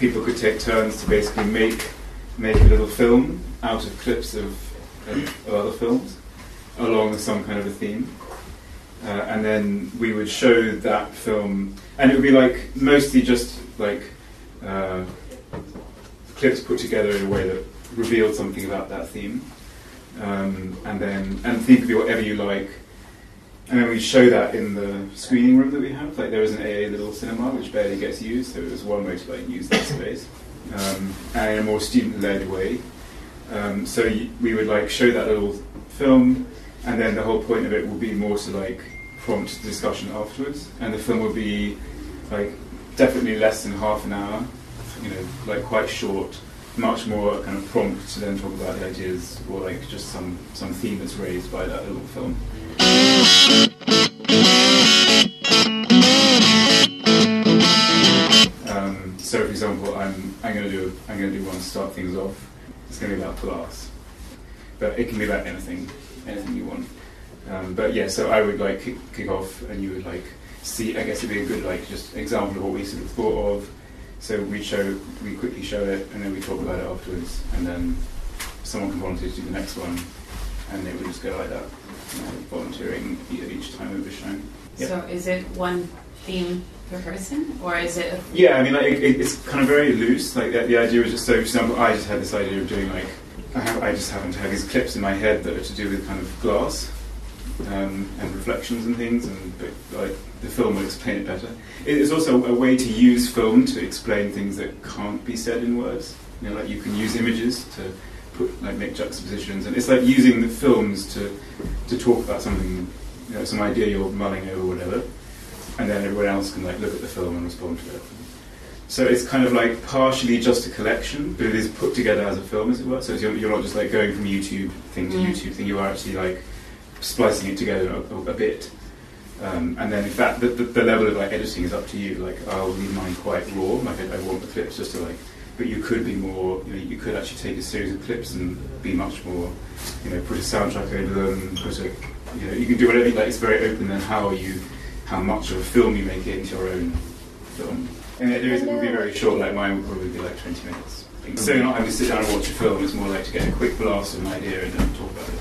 people could take turns to basically make a little film out of clips of other films along some kind of a theme. And then we would show that film, and it would be like mostly just like clips put together in a way that revealed something about that theme. And theme could be whatever you like. And then we show that in the screening room that we have. Like there is an AA little cinema which barely gets used, so it was one way to like use that space, and in a more student-led way. So we would like show that little film, and then the whole point of it would be more to like prompt discussion afterwards. And the film would be like definitely less than half an hour, like quite short, much more kind of prompt to then talk about the ideas or like just some theme that's raised by that little film. So, for example, I'm going to do one to start things off. It's going to be about glass, but it can be about anything you want. But yeah, so I would like kick off, and you would like see. I guess it'd be a good like just example of what we sort of thought of. So we quickly show it, and then we talk about it afterwards, and then someone can volunteer to do the next one, and it would just go like that, volunteering each time it was shown. Yeah. So is it one theme per person, or is it? Yeah, I mean, like it's kind of very loose. Like the idea was just so. For example, I just had this idea of doing like I just happen to have these clips in my head that are to do with kind of glass and reflections and things, but like the film will explain it better. It is also a way to use film to explain things that can't be said in words. Like you can use images to make juxtapositions, and it's like using the films to talk about something, some idea you're mulling over, or whatever, and then everyone else can like look at the film and respond to it. So it's kind of like partially just a collection, but it is put together as a film, as it were. So you're not just like going from YouTube thing to YouTube thing. You are actually like splicing it together a bit. And then in fact, the level of like editing is up to you. Like I'll leave mine quite raw. Like I want the clips just to like. But you could be more. You could actually take a series of clips and be much more. Put a soundtrack over them. You can do whatever. Like it's very open. Then how much of a film you make it into your own film. And the idea is it would be very short. Like mine would probably be like 20 minutes. So you're not having to sit down and watch a film. It's more like to get a quick blast of an idea and then talk about it.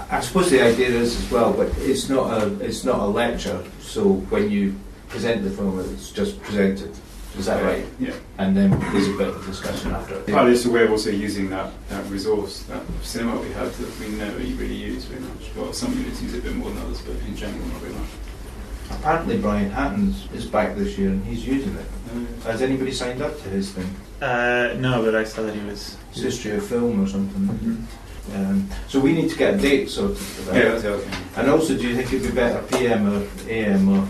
I suppose the idea is as well, but it's not a lecture. So when you present the film, it's just presented. Is that right? Yeah. And then there's a bit of discussion after it. Part of this way of also using that resource, that cinema we have that we never really use very much. Well, some units use it a bit more than others, but in general not very much. Apparently Brian Hatton's is back this year and he's using it. Has anybody signed up to his thing? No, but I saw that he was... It's history of film or something. Mm-hmm. So we need to get a date sorted for that. Yeah, that's the other thing. And also, do you think it'd be better PM or AM or...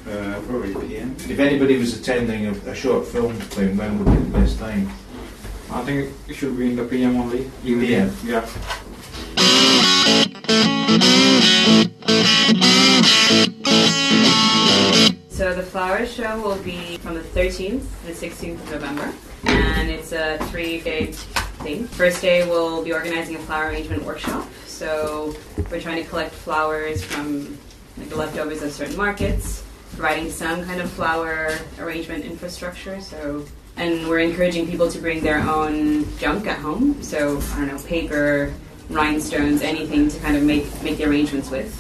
Probably PM. If anybody was attending a short film thing, when would be the best time? I think it should be in the PM only. PM? Yeah. So the flower show will be from the 13th to the 16th of November, and it's a 3-day thing. First day we'll be organizing a flower arrangement workshop. So we're trying to collect flowers from like the leftovers of certain markets, providing some kind of flower arrangement infrastructure. And we're encouraging people to bring their own junk at home. So I don't know, paper, rhinestones, anything to kind of make the arrangements with.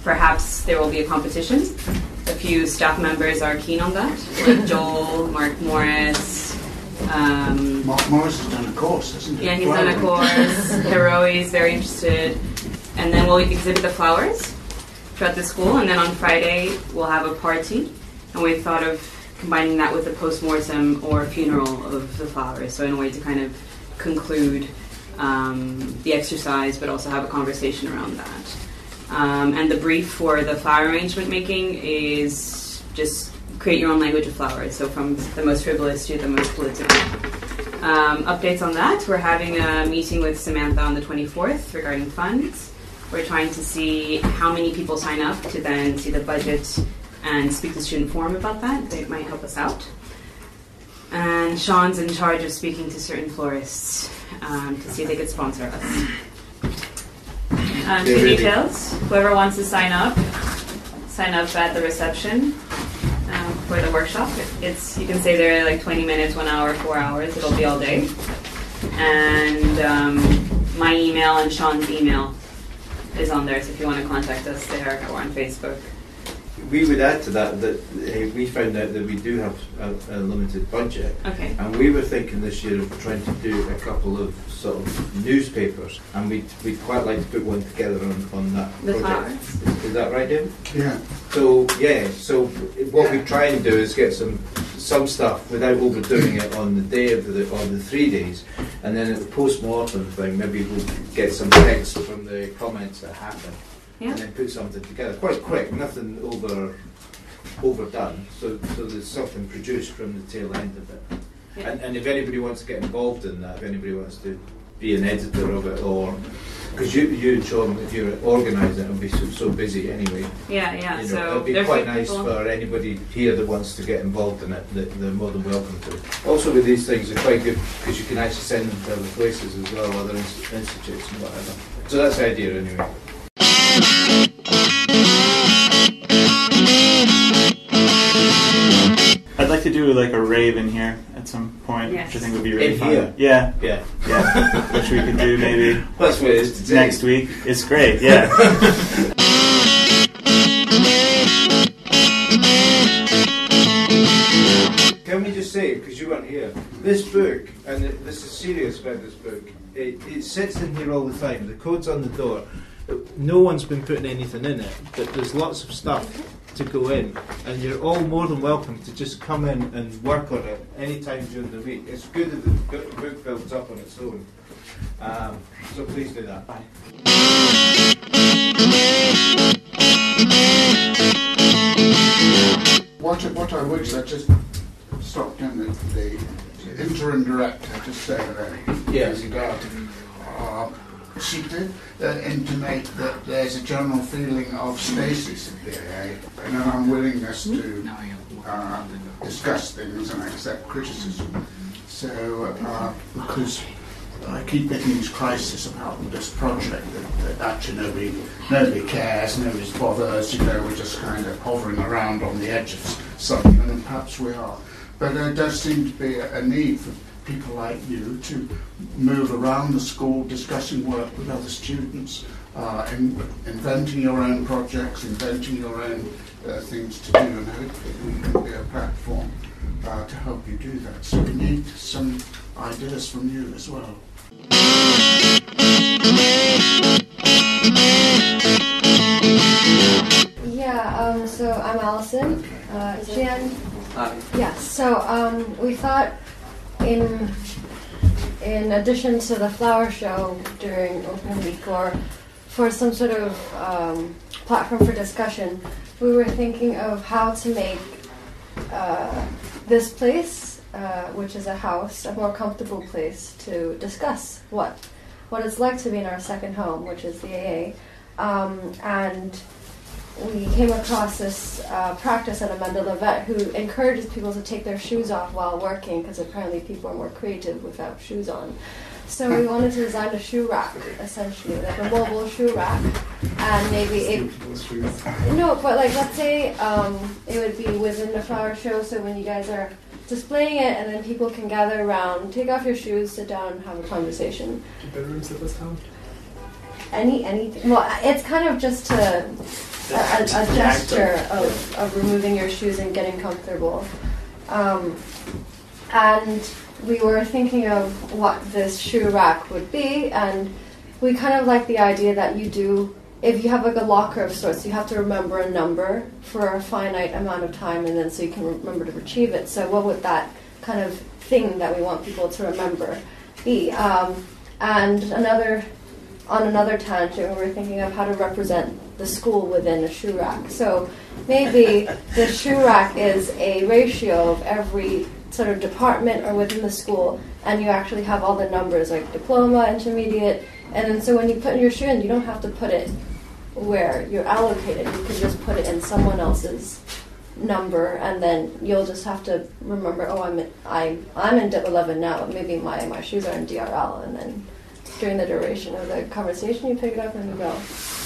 Perhaps there will be a competition. A few staff members are keen on that, like Joel, Mark Morris. Mark Morris has done a course, hasn't he? Yeah, he's done a course. Hiroi is very interested. And then we'll exhibit the flowers throughout the school, and then on Friday we'll have a party. And we thought of combining that with a post-mortem or funeral of the flowers, so in a way to kind of conclude the exercise, but also have a conversation around that. And the brief for the flower arrangement making is just create your own language of flowers, so from the most frivolous to the most political. Updates on that, we're having a meeting with Samantha on the 24th regarding funds. We're trying to see how many people sign up to then see the budget and speak to student forum about that. They might help us out. And Sean's in charge of speaking to certain florists to see if they could sponsor us. Few details. Whoever wants to sign up at the reception. for the workshop. It's you can stay there like 20 minutes, 1 hour, 4 hours. It'll be all day. And my email and Sean's email is on there, so if you want to contact us there or on Facebook. We would add to that we found out that we do have a limited budget, Okay. and we were thinking this year of trying to do a couple of sort of newspapers, and we'd quite like to put one together on that The project. flowers. Is that right, David? Yeah. So what we try and do is get some stuff without overdoing it on the day of the 3 days, and then at the post-mortem thing, maybe we'll get some text from the comments that happen. Yeah. And then put something together quite quick, nothing overdone. So there's something produced from the tail end of it. Yeah. And if anybody wants to get involved in that, if anybody wants to be an editor of it, or because you and Sean, if you're organising it, it'll be so busy anyway. Yeah. You know, So it'd be there's quite few nice people- for anybody here that wants to get involved in it. They're more than welcome to. Also, with these things, they're quite good because you can actually send them to other places as well, other institutes and whatever. So that's the idea anyway. I'd like to do like a rave in here at some point, Yes. which I think would be really In fun. here? Yeah, Yeah. which we could do maybe That's what it is today. next week. It's great, yeah. Can we just say, because you weren't here, this book, and this is serious about this book, it sits in here all the time. The code's on the door. No one's been putting anything in it, but there's lots of stuff to go in, and you're all more than welcome to just come in and work on it any time during the week. It's good that the book builds up on its own. So please do that. What I wish, I just stopped in the interim director just say that Yes. she did intimate that there's a general feeling of stasis in the AA and an unwillingness to discuss things and accept criticism. So, because I keep getting this crisis about this project that actually nobody cares, nobody bothers, we're just kind of hovering around on the edge of something, and perhaps we are. But there does seem to be a need for people like you to move around the school, discussing work with other students, inventing your own projects, inventing your own things to do, and hopefully we can be a platform to help you do that. So we need some ideas from you as well. Yeah, so I'm Allison. Jan. Yes, so we thought in addition to the flower show during open week, or for some sort of platform for discussion, we were thinking of how to make this place, which is a house, a more comfortable place to discuss what it's like to be in our second home, which is the AA. And we came across this practice at Amanda Levette, who encourages people to take their shoes off while working, because apparently people are more creative without shoes on. So we wanted to design a shoe rack, essentially, like a mobile shoe rack, and maybe let's say it would be within the flower show, so when you guys are displaying it, and then people can gather around, take off your shoes, sit down, and have a conversation. Do bedrooms at this time? Anything. Well, it's kind of just a gesture of removing your shoes and getting comfortable. And we were thinking of what this shoe rack would be, and we kind of like the idea that you do, if you have like a locker of sorts, you have to remember a number for a finite amount of time, and then so you can remember to retrieve it. So what would that kind of thing that we want people to remember be? And on another tangent, we were thinking of how to represent the school within a shoe rack. So maybe the shoe rack is a ratio of every sort of department or within the school, and you actually have all the numbers like diploma, intermediate, and then so when you put your shoe in, you don't have to put it where you're allocated. You can just put it in someone else's number, and then you'll just have to remember, I'm in DIP 11 now, maybe my shoes are in DRL, and then during the duration of the conversation you pick it up and you go.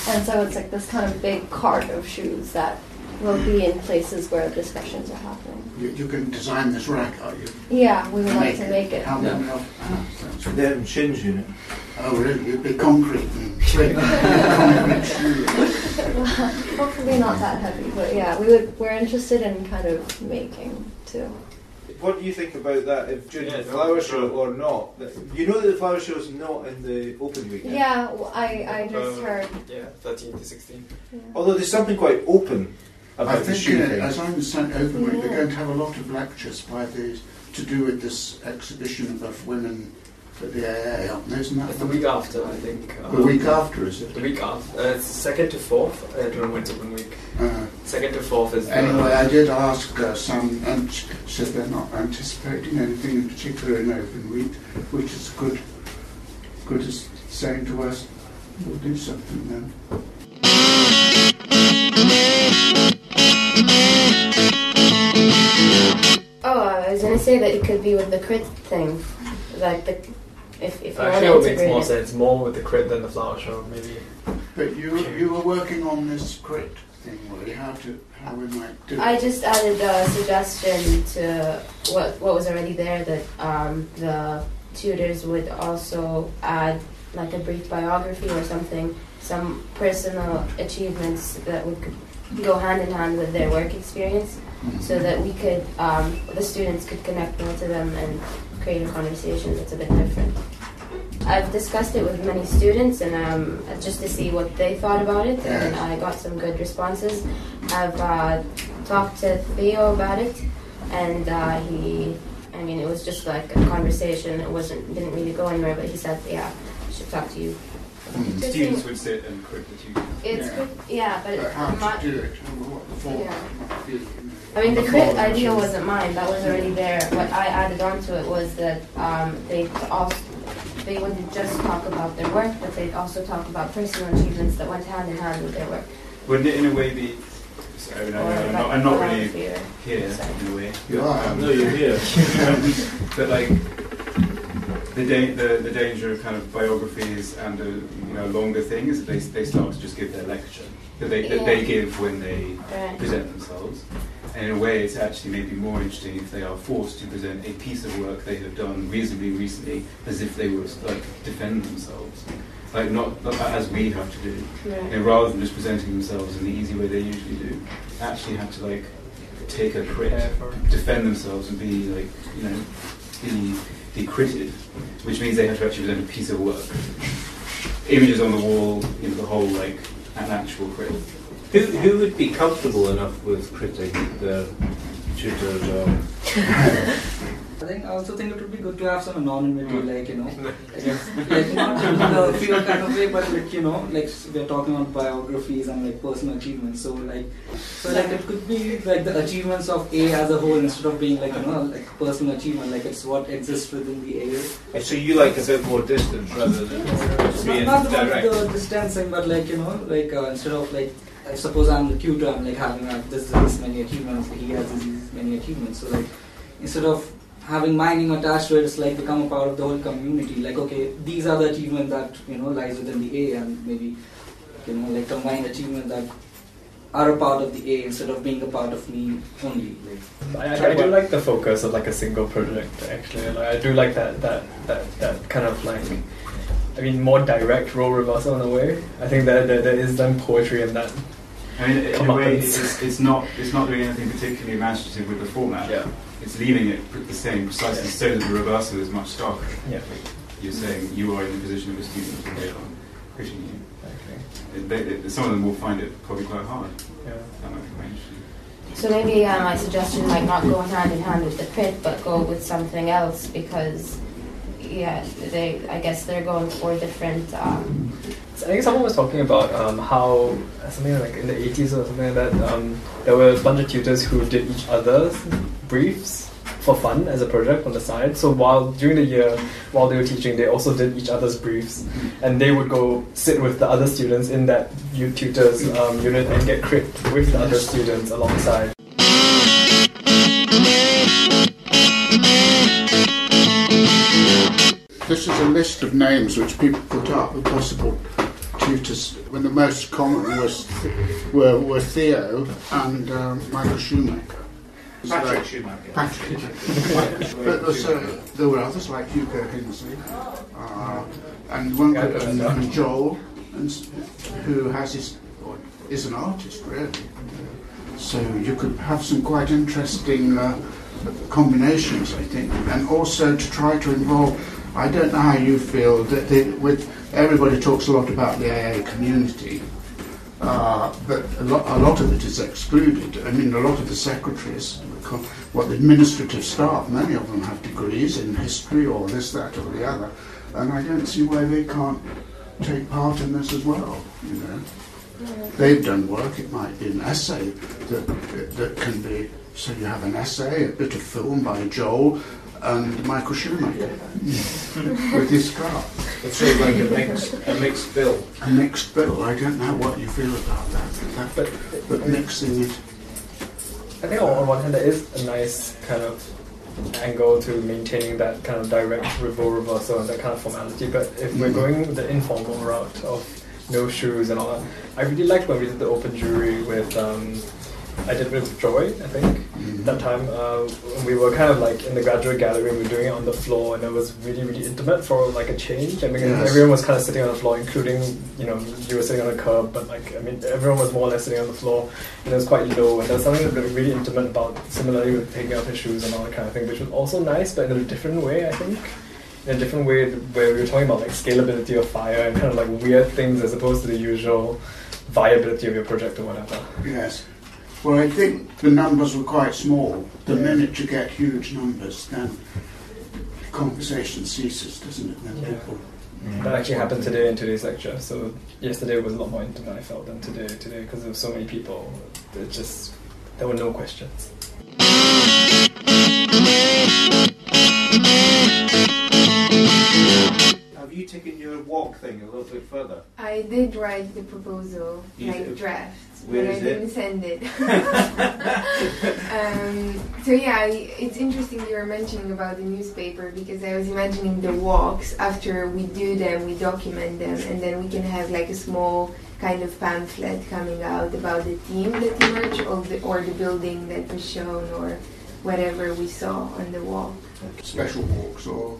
And so it's like this kind of big cart of shoes that will be in places where discussions are happening. You can design this rack, are you? Yeah, we would like to make it. How many of that's They haven't changed unit. Oh, really? It'd be concrete and concrete shoes. Well, hopefully not that heavy, but yeah, we're interested in kind of making too. What do you think about that? If during the flower show or not? You know that the flower show is not in the open weekend. Yeah, well, I just heard. Yeah, 13 to 16. Yeah. Although there's something quite open I about the think, shoe thing. as I understand, Overweight, Yeah. they're going to have a lot of lectures by the to do with this exhibition of women at the AA, aren't there? Isn't that It's the week after, I think. the week after, is it? The week after. It's 2nd to 4th. I don't know when it's open week. 2nd to 4th is. Anyway, I did ask some, and she said they're not anticipating anything in particular in open week, which is good as saying to us, we'll do something then. Oh, I was gonna say that it could be with the crit thing, like the if you want Actually, to it makes integrate more it. sense. More with the crit than the flower show, maybe. But you were working on this crit thing, were you? How we might do I it? just added a suggestion to what was already there, that the tutors would also add like a brief biography or something, some personal achievements that would go hand in hand with their work experience, so that we could, the students could connect more to them and create a conversation that's a bit different. I've discussed it with many students and just to see what they thought about it, and I got some good responses. I've talked to Theo about it, and it was just like a conversation. Didn't really go anywhere, but he said, yeah, I should talk to you. Students would sit and crit the tutors. It's good, yeah, but But how not. to do it, and what the format Yeah. might be. I mean, the crit idea wasn't mine. That was already there. What I added onto it was that they wouldn't just talk about their work, but they'd also talk about personal achievements that went hand in hand with their work. Wouldn't it in a way be... Sorry, I'm not really here in a way. You are. No, you're here. But like the danger of kind of biographies and a longer thing is that they start to just give their lecture that they give when they present themselves. And in a way, it's actually maybe more interesting if they are forced to present a piece of work they have done reasonably recently, as if they were like defend themselves, like not as we have to do, rather than just presenting themselves in the easy way they usually do. Actually, have to like take a crit, defend themselves, and be like be critted, which means they have to actually present a piece of work, images on the wall, the whole like an actual crit. Who would be comfortable enough with critting the tutors? I also think it would be good to have some anonymity, like not in the fear kind of way, but like we're talking about biographies and like personal achievements. So it could be like the achievements of A as a whole, instead of being like like personal achievement, like it's what exists within the A. So you like a bit more distance rather than being Not direct. about the distancing, but instead of like, suppose I'm the tutor, I'm like having this many achievements, he has these many achievements. So like instead of having my name attached to it, it's like become a part of the whole community. Like, okay, these are the achievements that lies within the A, and maybe like combined achievements that are a part of the A instead of being a part of me only. I do like the focus of like a single project. Actually, like, I do like that kind of like, more direct role reversal in a way. I think that there is then poetry in that. I mean, in a way, it's not doing anything particularly imaginative with the format. Yeah. It's leaving it the same, precisely so that the reversal is much starker. Yeah. Like you're saying you are in the position of a student and they are pushing you. Okay. Some of them will find it probably quite hard. Yeah. That might be quite interesting. So maybe my suggestion might not go hand in hand with the crit, but go with something else, because I guess they're going for different. I think someone was talking about how something like in the 80s or something like that, there were a bunch of tutors who did each other's briefs for fun as a project on the side. So during the year, while they were teaching, they also did each other's briefs, and they would go sit with the other students in that tutor's unit and get crit with the other students alongside. This is a list of names which people put up of possible tutors, when the most common were Theo and Michael Shoemaker. Patrick Schumacher. Patrick. But there were others like Hugo Hinsley, and one and Joel, who is an artist really. So you could have some quite interesting combinations, I think, and also to try to involve. I don't know how you feel that everybody talks a lot about the AA community. But a lot of it is excluded. I mean, a lot of the secretaries, the administrative staff, many of them have degrees in history or this, that, or the other, and I don't see why they can't take part in this as well. You know, they've done work. It might be an essay that can be. So you have an essay, a bit of film by Joel and Michael Shoemaker with his car. It's sort of like a mixed bill. A mixed bill. I don't know what you feel about that, but mixing it. I think on one hand there is a nice kind of angle to maintaining that kind of direct role reversal and that kind of formality. But if we're going the informal route of no shoes and all that, I really liked when we did the open jury with. I did with Joy, I think. That time we were kind of like in the graduate gallery, we were doing it on the floor, and it was really, really intimate for like a change. I mean, everyone was kind of sitting on the floor, including, you know, you were sitting on a curb, but like, I mean, everyone was more or less sitting on the floor, and it was quite low, and there was something really intimate about, similarly with taking off his shoes and all that kind of thing, which was also nice, but in a different way, I think. In a different way where we were talking about like scalability of fire and kind of like weird things as opposed to the usual viability of your project or whatever. Yes. Well, I think the numbers were quite small. The minute you get huge numbers, then conversation ceases, doesn't it? Then people. That actually happened today in today's lecture. So yesterday was a lot more intimate, I felt, than today because there were so many people. There were no questions. Have you taken your walk thing a little bit further? I did write the proposal, draft, but I didn't send it. So yeah, it's interesting you were mentioning about the newspaper because I was imagining the walks. After we do them, we document them, and then we can have like a small kind of pamphlet coming out about the theme that emerged or the building that was shown or whatever we saw on the walk. Special walks or...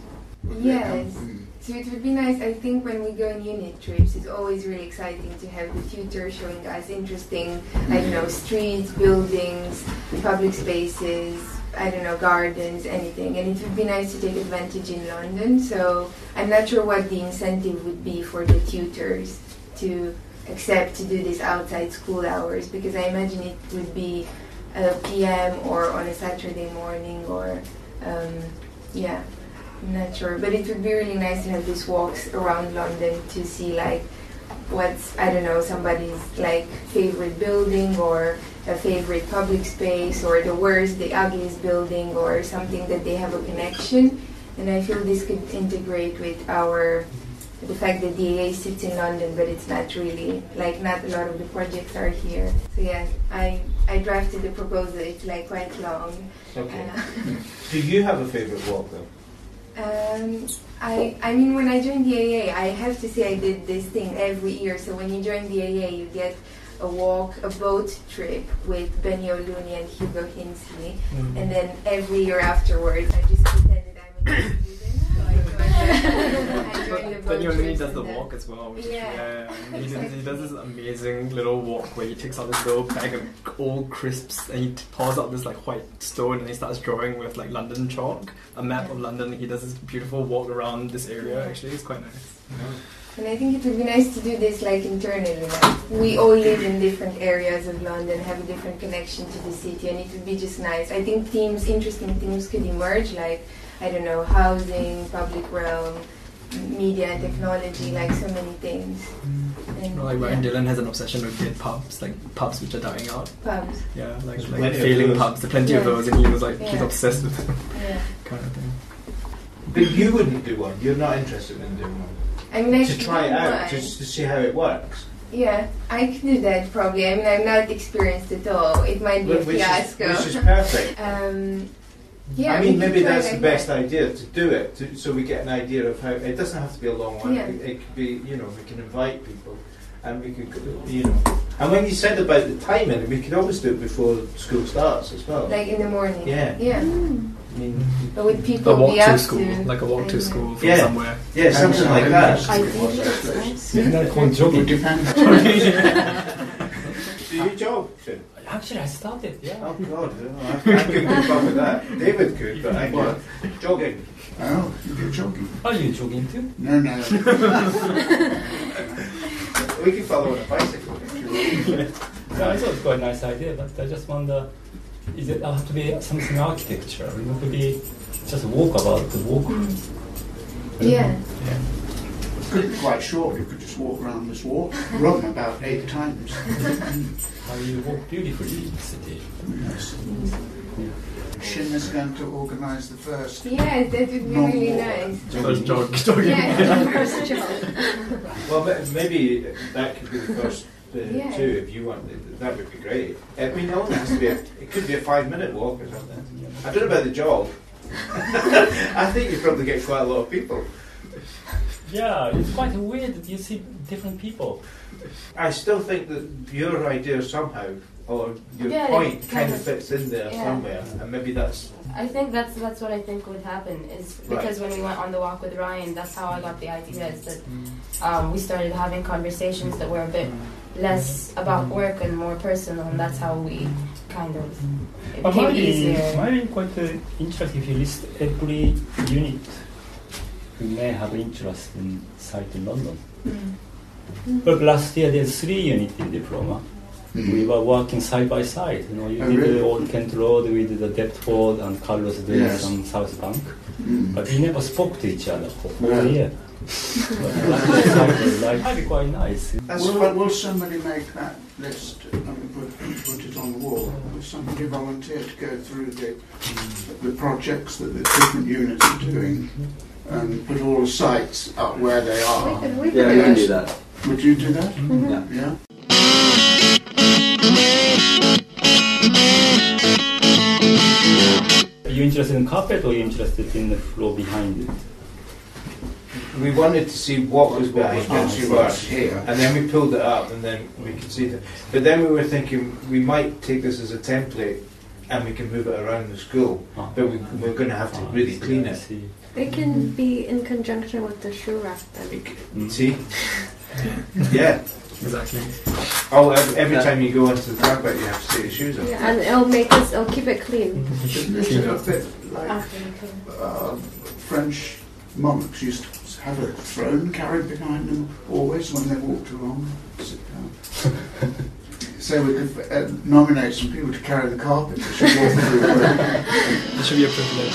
Yes. So it would be nice, I think when we go on unit trips, it's always really exciting to have the tutor showing us interesting, I don't know, streets, buildings, public spaces, I don't know, gardens, anything. And it would be nice to take advantage in London. So I'm not sure what the incentive would be for the tutors to accept to do this outside school hours, because I imagine it would be a PM or on a Saturday morning or, yeah. I'm not sure, but it would be really nice to have these walks around London to see like what's, I don't know, somebody's like favorite building or a favorite public space or the worst, the ugliest building or something that they have a connection. And I feel this could integrate with the fact that the AA sits in London, but it's not really, like not a lot of the projects are here. So yeah, I drafted the proposal, it's like quite long. Okay. Do you have a favorite walk though? I mean, when I joined the AA, I have to say I did this thing every year. So when you join the AA, you get a boat trip with Benny O'Looney and Hugo Hinsley. And then every year afterwards, I just pretended I'm a new student. So I joined the boat Benny O'Looney trips does the and walk as well. Which yeah. He does this amazing little walk where he takes out this little bag of old crisps and he pours out this like white stone and he starts drawing with like London chalk, a map of London. He does this beautiful walk around this area. Actually, it's quite nice. And I think it would be nice to do this like internally. Like, we all live in different areas of London, have a different connection to the city, and it would be just nice. I think interesting themes could emerge, like, I don't know, housing, public realm, media and technology, like so many things. And, like Ryan Dillon has an obsession with dead pubs, like pubs which are dying out. Pubs. Yeah, like failing pubs. There are plenty of those, and he was like, he's obsessed with them. Yeah. Kind of thing. But you wouldn't do one. You're not interested in doing one. I mean, to try it out, just to see how it works. Yeah, I could do that probably. I mean, I'm not experienced at all. It might be a fiasco. Which is perfect. Yeah, I mean, we could maybe try that's the like best that. idea, to do it, so we get an idea of how. It doesn't have to be a long one. Yeah. It could be, we can invite people, and we could, And when you said about the timing, we could always do it before school starts as well. Like in the morning. Yeah. Yeah. I mean, But with A people walk be to up school, to, like a walk to and, school from Yeah. somewhere. yeah, something like that. I think that's nice. Isn't called It jogging? depends. Do you jog? Tim? Actually, I started, yeah. Oh God, I couldn't keep up with that. David could, but I can't. Jogging. Oh, you're jogging. Are you jogging too? No. We can follow on a bicycle if you want. Yeah, I thought it was quite a nice idea, but I just wonder, is it have to be something architecture? It could be just walk about the walk. Yeah. It could be quite short. You could just walk around this run about 8 times. How you walk beautifully in the city. Yes. Shin is going to organise the first. Yes, that would be really nice. First jogging. Yeah, first job. Well, maybe that could be the first Yeah. too, if you want. That would be great. I mean, it only has to be. It could be a 5-minute walk or something. I don't know about the jog. I think you probably get quite a lot of people. Yeah, it's quite weird. You see different people. I still think that your idea somehow, or your Yeah, point, it kind kind of of- fits in there yeah. somewhere, and maybe that's. I think that's what I think would happen is because when we went on the walk with Ryan, that's how I got the idea. Is that we started having conversations that were a bit less about work and more personal, and that's how we kind of it became easier. Might be quite interesting if you list every unit who may have interest in site in London. But last year there's 3 units in diploma. We were working side by side. You did really? the Old Kent Road, we did the Deptford, and Carlos did Yes. some South Bank. But we never spoke to each other for 4 years. But like, might be quite nice. Will somebody make that list and put it on the wall? Will somebody volunteer to go through the projects that the different units are doing and put all the sites up where they are? We Yeah, we can do that. Would you do that? Yeah. Yeah. Are you interested in carpet or are you interested in the floor behind it? We wanted to see what was behind Oh, it, first here. and then we pulled it up, and then we could see that. But then we were thinking we might take this as a template, and we can move it around the school. But we're going to have to really clean it. It can be in conjunction with the shoe rack then. See? Yeah. Exactly. Oh, every time you go onto the carpet, you have to take your shoes off. Yeah, and it'll keep it clean. Isn't it a bit like After you clean. French monks used to have a throne carried behind them always when they walked along? Sit down. So we could nominate some people to carry the carpet as you walk through the room. It should be a privilege.